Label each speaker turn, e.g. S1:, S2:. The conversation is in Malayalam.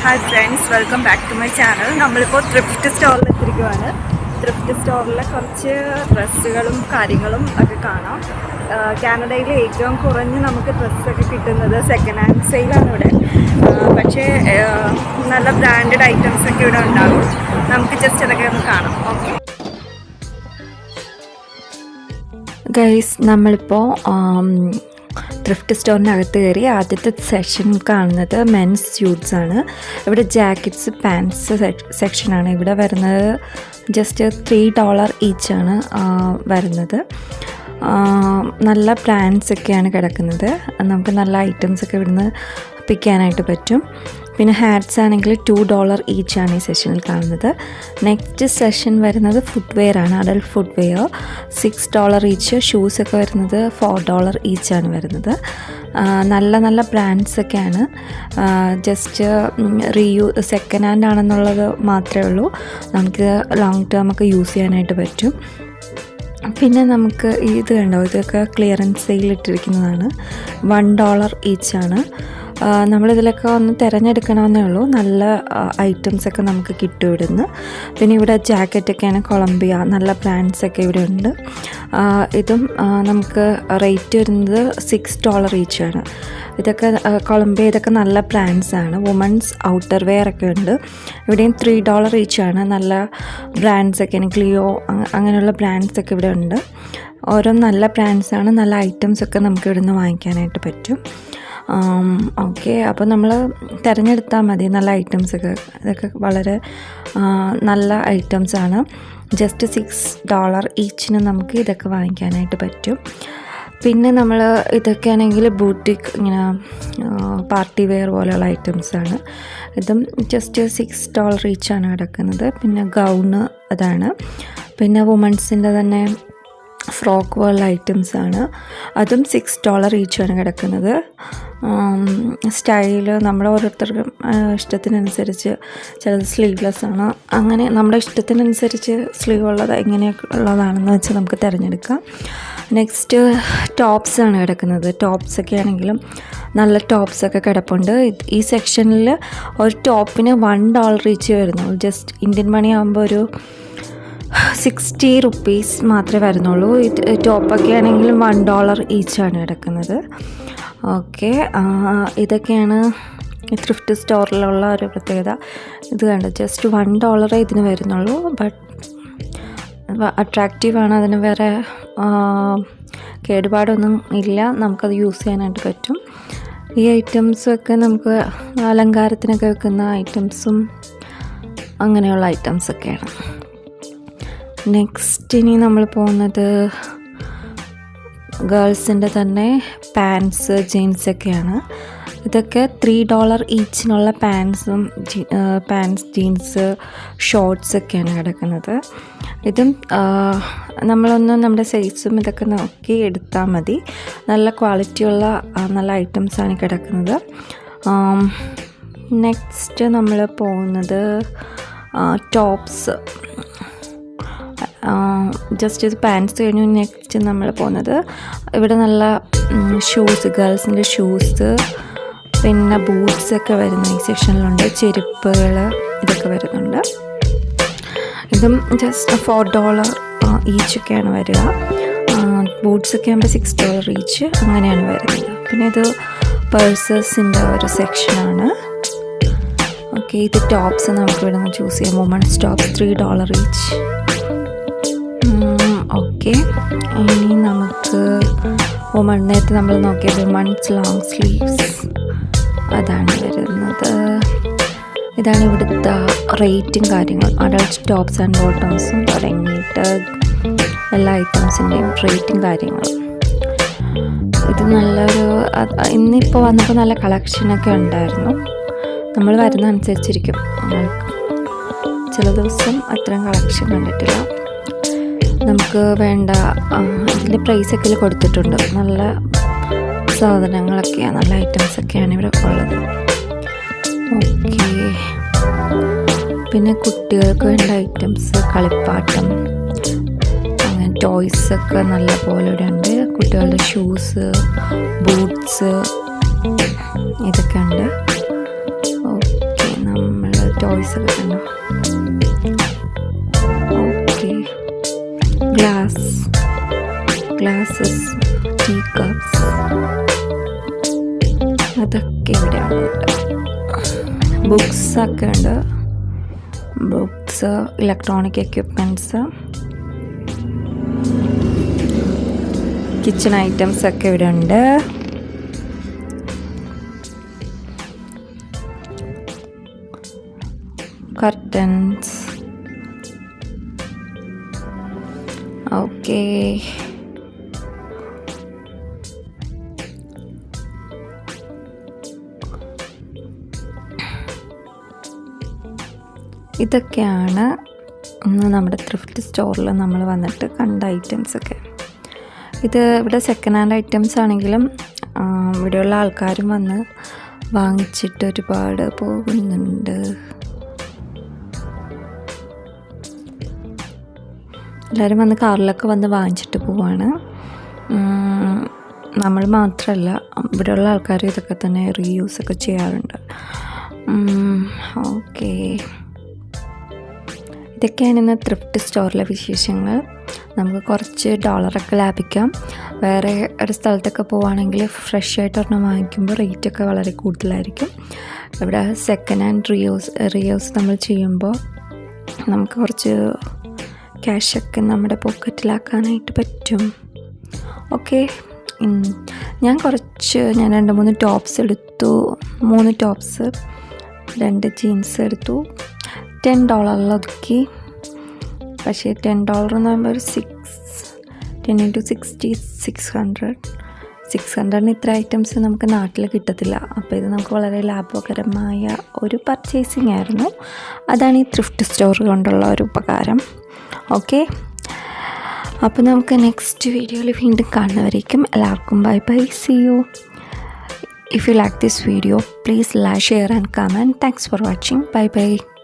S1: Hi friends, welcome back to my channel. നമ്മളിപ്പോൾ ത്രിഫ്റ്റ് സ്റ്റോറിൽ എത്തിയിരിക്കുകയാണ്. ത്രിഫ്റ്റ് സ്റ്റോറിലെ കുറച്ച് ഡ്രസ്സുകളും കാര്യങ്ങളും ഒക്കെ കാണാം. കാനഡയിൽ ഏറ്റവും കുറഞ്ഞ് നമുക്ക് ഡ്രസ്സൊക്കെ കിട്ടുന്നത് സെക്കൻഡ് ഹാൻഡ് സെയിലാണ് ഇവിടെ. പക്ഷേ നല്ല ബ്രാൻഡഡ് ഐറ്റംസ് ഒക്കെ ഇവിടെ ഉണ്ടാകും. നമുക്ക് ജസ്റ്റ് അതൊക്കെ ഒന്ന് കാണാം. ഓക്കെ ഗൈസ്, നമ്മളിപ്പോൾ ത്രിഫ്റ്റ് സ്റ്റോറിനകത്ത് കയറി ആദ്യത്തെ സെക്ഷൻ കാണുന്നത് മെൻസ് സ്യൂട്ട്സ് ആണ്. ഇവിടെ ജാക്കറ്റ്സ്, പാൻറ്റ്സ് സെക്ഷനാണ്. ഇവിടെ വരുന്നത് ജസ്റ്റ് $3 ഈച്ചാണ് വരുന്നത്. നല്ല ബ്രാൻഡ്സ് ഒക്കെയാണ് കിടക്കുന്നത്. നമുക്ക് നല്ല ഐറ്റംസ് ഒക്കെ ഇവിടുന്ന് പിക്ക് ചെയ്യാനായിട്ട് പറ്റും. പിന്നെ ഹാറ്റ്സ് ആണെങ്കിൽ $2 ഈച്ചാണ് ഈ സെഷനിൽ കാണുന്നത്. നെക്സ്റ്റ് സെഷൻ വരുന്നത് ഫുട്വെയർ ആണ്, അഡൽട്ട് ഫുട്വെയർ $6 ഈച്ച്. ഷൂസൊക്കെ വരുന്നത് $4 ഈച്ചാണ് വരുന്നത്. നല്ല നല്ല ബ്രാൻഡ്സ് ഒക്കെയാണ്. ജസ്റ്റ് സെക്കൻഡ് ഹാൻഡ് ആണെന്നുള്ളത് മാത്രമേ ഉള്ളൂ. നമുക്ക് ലോങ് ടേം ഒക്കെ യൂസ് ചെയ്യാനായിട്ട് പറ്റും. പിന്നെ നമുക്ക് ഇത് കണ്ടോ, ഇതൊക്കെ ക്ലിയറൻസ് സെയിൽ ഇട്ടിരിക്കുന്നതാണ്. $1 ഈച്ചാണ്. നമ്മളിതിലൊക്കെ ഒന്ന് തിരഞ്ഞെടുക്കണമെന്നേ ഉള്ളൂ. നല്ല ഐറ്റംസൊക്കെ നമുക്ക് കിട്ടും ഇവിടുന്ന്. പിന്നെ ഇവിടെ ജാക്കറ്റൊക്കെയാണ്, കൊളംബിയ, നല്ല ബ്രാൻഡ്സൊക്കെ ഇവിടെ ഉണ്ട്. ഇതും നമുക്ക് റേറ്റ് വരുന്നത് $6 ഈച്ചാണ്. ഇതൊക്കെ കൊളംബിയ, ഇതൊക്കെ നല്ല ബ്രാൻഡ്സാണ്. വുമൻസ് ഔട്ടർ വെയർ ഒക്കെ ഉണ്ട്. ഇവിടെയും $3 ഈച്ചാണ്. നല്ല ബ്രാൻഡ്സൊക്കെയാണ്, ക്ലിയോ അങ്ങനെയുള്ള ബ്രാൻഡ്സൊക്കെ ഇവിടെ ഉണ്ട്. ഓരോ നല്ല ബ്രാൻഡ്സാണ്. നല്ല ഐറ്റംസൊക്കെ നമുക്ക് ഇവിടുന്ന് വാങ്ങിക്കാനായിട്ട് പറ്റും. ഓക്കെ, അപ്പോൾ നമ്മൾ തിരഞ്ഞെടുത്താൽ മതി നല്ല ഐറ്റംസൊക്കെ. ഇതൊക്കെ വളരെ നല്ല ഐറ്റംസാണ്. ജസ്റ്റ് $6 ഈച്ചിന് നമുക്ക് ഇതൊക്കെ വാങ്ങിക്കാനായിട്ട് പറ്റും. പിന്നെ നമ്മൾ ഇതൊക്കെ ആണെങ്കിൽ ബൂട്ടിക്, ഇങ്ങനെ പാർട്ടി വെയർ പോലെയുള്ള ഐറ്റംസാണ്. ഇതും ജസ്റ്റ് $6 ഈച്ചാണ് കിടക്കുന്നത്. പിന്നെ ഗൗണ് അതാണ്. പിന്നെ വുമൻസിൻ്റെ തന്നെ ഫ്രോക്ക് പോലുള്ള ഐറ്റംസാണ്. അതും $6 ഈച്ചാണ് കിടക്കുന്നത്. സ്റ്റൈല് നമ്മുടെ ഓരോരുത്തർക്കും ഇഷ്ടത്തിനനുസരിച്ച്, ചിലത് സ്ലീവ്ലെസ് ആണ്. അങ്ങനെ നമ്മുടെ ഇഷ്ടത്തിനനുസരിച്ച് സ്ലീവ് ഉള്ളത് എങ്ങനെയുള്ളതാണെന്ന് വെച്ച് നമുക്ക് തിരഞ്ഞെടുക്കാം. നെക്സ്റ്റ് ടോപ്സാണ് കിടക്കുന്നത്. ടോപ്സൊക്കെ ആണെങ്കിലും നല്ല ടോപ്സൊക്കെ കിടപ്പുണ്ട്. ഈ സെക്ഷനിൽ ഒരു ടോപ്പിന് $1 ഈച്ച് വരുന്നുള്ളൂ. ജസ്റ്റ് ഇന്ത്യൻ മണി ആകുമ്പോൾ ഒരു $60 മാത്രമേ വരുന്നുള്ളൂ. ടോപ്പൊക്കെ ആണെങ്കിലും $1 ഈച്ചാണ് കിടക്കുന്നത്. ഓക്കെ, ഇതൊക്കെയാണ് ത്രിഫ്റ്റ് സ്റ്റോറിലുള്ള ഒരു പ്രത്യേകത. ഇത് കണ്ടോ, ജസ്റ്റ് $1 ഇതിന് വരുന്നുള്ളൂ. ബട്ട് അട്രാക്റ്റീവാണ്. അതിന് വേറെ കേടുപാടൊന്നും ഇല്ല. നമുക്കത് യൂസ് ചെയ്യാനായിട്ട് പറ്റും. ഈ ഐറ്റംസൊക്കെ നമുക്ക് അലങ്കാരത്തിനൊക്കെ വെക്കുന്ന ഐറ്റംസും അങ്ങനെയുള്ള ഐറ്റംസൊക്കെയാണ്. നെക്സ്റ്റ് ഇനി നമ്മൾ പോകുന്നത് ഗേൾസിൻ്റെ തന്നെ പാൻറ്റ്സ്, ജീൻസൊക്കെയാണ്. ഇതൊക്കെ $3 ഈച്ചിനുള്ള പാൻറ്റ്സും ജീൻസ്, ഷോർട്ട്സൊക്കെയാണ് കിടക്കുന്നത്. ഇതും നമ്മളൊന്ന് നമ്മുടെ സൈസും ഇതൊക്കെ നോക്കി എടുത്താൽ മതി. നല്ല ക്വാളിറ്റിയുള്ള നല്ല ഐറ്റംസാണ് കിടക്കുന്നത്. നെക്സ്റ്റ് നമ്മൾ പോകുന്നത് ടോപ്സ്. ജസ്റ്റ് ഇത് പാൻറ്റ്സ് കഴിഞ്ഞു. നെക്സ്റ്റ് നമ്മൾ പോകുന്നത് ഇവിടെ നല്ല ഷൂസ്, ഗേൾസിൻ്റെ ഷൂസ്, പിന്നെ ബൂട്ട്സൊക്കെ വരുന്ന ഈ സെക്ഷനിലുണ്ട്. ചെരുപ്പുകൾ ഇതൊക്കെ വരുന്നുണ്ട്. ഇതും ജസ്റ്റ് $4 ഈച്ചൊക്കെയാണ് വരിക. ബൂട്ട്സൊക്കെ ആകുമ്പോൾ $6 ഈച്ച് അങ്ങനെയാണ് വരുന്നത്. പിന്നെ ഇത് പേഴ്സസിൻ്റെ ഒരു സെക്ഷനാണ്. ഓക്കെ, ഇത് ടോപ്സ് നമുക്ക് ഇവിടെ നിന്ന് ചൂസ് ചെയ്യാം. Women's tops $3 each. ഓക്കെ, ഇനി നമുക്ക് നേരത്തെ നമ്മൾ നോക്കിയത് വുമൻസ് ലോങ് സ്ലീവ്സ്, അതാണ് വരുന്നത്. ഇതാണ് ഇവിടുത്തെ റേറ്റും കാര്യങ്ങളും. അഡൾട്ട് ടോപ്സ് ആൻഡ് ബോട്ടംസും തുടങ്ങിയിട്ട് എല്ലാ ഐറ്റംസിൻ്റെയും റേറ്റും കാര്യങ്ങളും. ഇത് നല്ലൊരു, ഇന്നിപ്പോൾ വന്നപ്പോൾ നല്ല കളക്ഷനൊക്കെ ഉണ്ടായിരുന്നു. നമ്മൾ വരുന്ന അനുസരിച്ചിരിക്കും. ചില ദിവസം അത്രയും കളക്ഷൻ കണ്ടിട്ടില്ല. നമുക്ക് വേണ്ട ഇതിൻ്റെ പ്രൈസൊക്കെ കൊടുത്തിട്ടുണ്ട്. നല്ല സാധനങ്ങളൊക്കെയാണ്, നല്ല ഐറ്റംസൊക്കെയാണ് ഇവിടെ ഉള്ളത്. ഓക്കെ, പിന്നെ കുട്ടികൾക്ക് വേണ്ട ഐറ്റംസ്, കളിപ്പാട്ടം, അങ്ങനെ ടോയ്സൊക്കെ നല്ല പോലെ ഇവിടെ ഉണ്ട്. കുട്ടികളുടെ ഷൂസ്, ബൂട്ട്സ് ഇതൊക്കെ ഉണ്ട്. ഓക്കെ, ടോയ്സ് ഒക്കെ കണ്ടോ. ഓക്കെ, ഗ്ലാസസ്, ടീ കപ്സ്, അതൊക്കെ ഇവിടെയാണ്. ബുക്സ് ഒക്കെ ഉണ്ട്. Books, electronic equipments, kitchen items ഒക്കെ ഇവിടെ ഉണ്ട്. കർട്ടൻസ്. ഓക്കെ, ഇതൊക്കെയാണ് ഇന്ന് നമ്മുടെ ത്രിഫ്റ്റ് സ്റ്റോറിൽ നമ്മൾ വന്നിട്ട് കണ്ട ഐറ്റംസൊക്കെ. ഇത് ഇവിടെ സെക്കൻഡ് ഹാൻഡ് ഐറ്റംസ് ആണെങ്കിലും ഇവിടെയുള്ള ആൾക്കാരും വന്ന് വാങ്ങിച്ചിട്ട് ഒരുപാട് പോകുന്നുണ്ട്. എല്ലാവരും വന്ന് കാറിലൊക്കെ വന്ന് വാങ്ങിച്ചിട്ട് പോവാണ്. നമ്മൾ മാത്രമല്ല, ഇവിടെയുള്ള ആൾക്കാർ ഇതൊക്കെ തന്നെ റീയൂസൊക്കെ ചെയ്യാറുണ്ട്. ഓക്കെ, ഇതൊക്കെയാണ് ഇന്ന് ത്രിഫ്റ്റ് സ്റ്റോറിലെ വിശേഷങ്ങൾ. നമുക്ക് കുറച്ച് ഡോളറൊക്കെ ലാഭിക്കാം. വേറെ ഒരു സ്ഥലത്തൊക്കെ പോവുകയാണെങ്കിൽ ഫ്രഷ് ആയിട്ട് ഒരെണ്ണം വാങ്ങിക്കുമ്പോൾ റേറ്റൊക്കെ വളരെ കൂടുതലായിരിക്കും. ഇവിടെ സെക്കൻഡ് ഹാൻഡ് റീയൂസ് നമ്മൾ ചെയ്യുമ്പോൾ നമുക്ക് കുറച്ച് ക്യാഷൊക്കെ നമ്മുടെ പോക്കറ്റിലാക്കാനായിട്ട് പറ്റും. ഓക്കെ, ഞാൻ 2-3 ടോപ്സ് എടുത്തു. 3 ടോപ്സ്, 2 ജീൻസ് എടുത്തു. $10 ഒതുക്കി. പക്ഷേ $10 എന്ന് പറയുമ്പോൾ ഒരു 10 × 60 600 ഇത്ര ഐറ്റംസ് നമുക്ക് നാട്ടിൽ കിട്ടത്തില്ല. അപ്പോൾ ഇത് നമുക്ക് വളരെ ലാഭകരമായ ഒരു പർച്ചേസിങ് ആയിരുന്നു. അതാണ് ഈ ത്രിഫ്റ്റ് സ്റ്റോർ കൊണ്ടുള്ള ഒരു ഉപകാരം. ഓക്കെ, അപ്പോൾ നമുക്ക് നെക്സ്റ്റ് വീഡിയോയിൽ വീണ്ടും കാണുന്നവരേക്കും എല്ലാവർക്കും bye bye, see you. If you like this video, please like, share and comment. Thanks for watching. Bye bye.